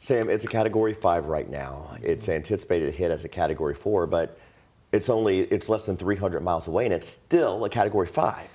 Sam, it's a Category 5 right now. It's anticipated to hit as a Category 4, but it's less than 300 miles away, and it's still a Category 5.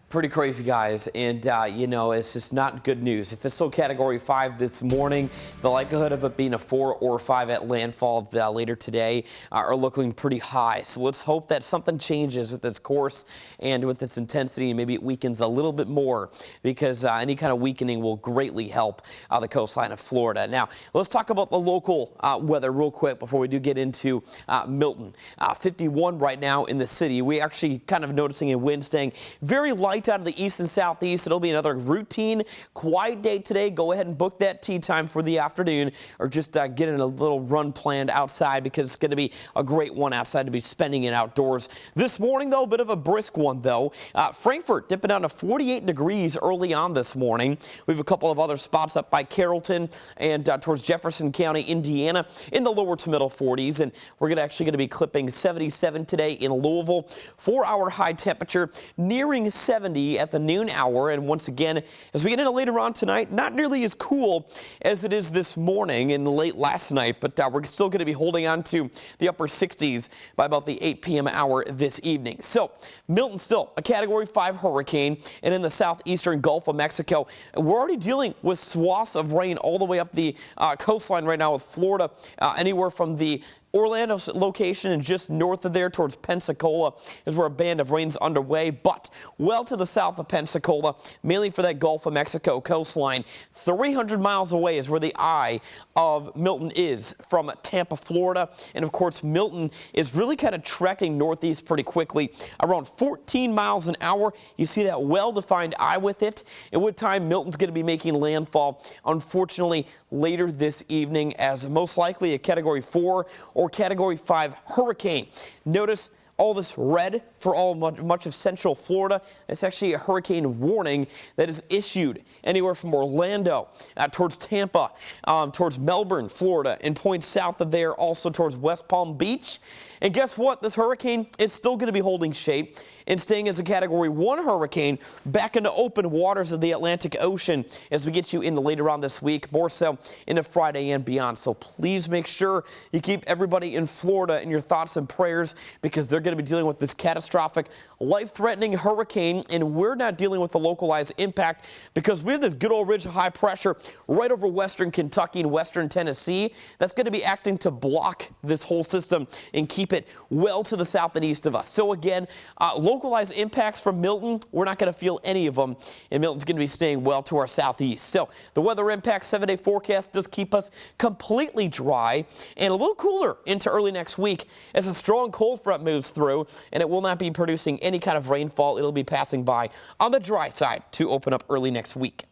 Pretty crazy, guys, and you know, it's just not good news. If it's still Category 5 this morning, the likelihood of it being a 4 or 5 at landfall later today are looking pretty high. So let's hope that something changes with its course and with its intensity, and maybe it weakens a little bit more, because any kind of weakening will greatly help the coastline of Florida. Now, let's talk about the local weather real quick before we do get into Milton. 51 right now in the city. We actually kind of noticing a wind staying very light out of the east and southeast. It'll be another routine quiet day today. Go ahead and book that tea time for the afternoon, or just get in a little run planned outside, because it's going to be a great one outside to be spending it outdoors. This morning, though, a bit of a brisk one, though. Frankfort dipping down to 48 degrees early on this morning. We have a couple of other spots up by Carrollton and towards Jefferson County, Indiana, in the lower to middle 40s. And we're actually going to be clipping 77 today in Louisville. 4-hour high temperature nearing 70 at the noon hour. And once again, as we get into later on tonight, not nearly as cool as it is this morning and late last night, but we're still going to be holding on to the upper 60s by about the 8 p.m. hour this evening. So Milton still a Category 5 hurricane, and in the southeastern Gulf of Mexico, we're already dealing with swaths of rain all the way up the coastline right now with Florida, anywhere from the Orlando location and just north of there towards Pensacola is where a band of rain's underway, but well to the south of Pensacola, mainly for that Gulf of Mexico coastline. 300 miles away is where the eye of Milton is from Tampa, Florida. And of course, Milton is really kind of trekking northeast pretty quickly, around 14 miles an hour. You see that well-defined eye with it. At what time Milton's going to be making landfall, unfortunately, later this evening, as most likely a Category 4 or Category 5 hurricane. Notice all this red for much of central Florida. It's actually a hurricane warning that is issued anywhere from Orlando towards Tampa, towards Melbourne, Florida, and points south of there also towards West Palm Beach. And guess what? This hurricane is still going to be holding shape and staying as a Category 1 hurricane back into open waters of the Atlantic Ocean as we get you into later on this week, more so into Friday and beyond. So please make sure you keep everybody in Florida in your thoughts and prayers, because they're going to be dealing with this catastrophic, life-threatening hurricane, and we're not dealing with the localized impact because we have this good old ridge of high pressure right over western Kentucky and western Tennessee that's going to be acting to block this whole system and keep it well to the south and east of us. So again, localized impacts from Milton, we're not going to feel any of them, and Milton's going to be staying well to our southeast. So the weather impact 7-day forecast does keep us completely dry and a little cooler into early next week as a strong cold front moves through, and it will not be producing any kind of rainfall. It'll be passing by on the dry side to open up early next week.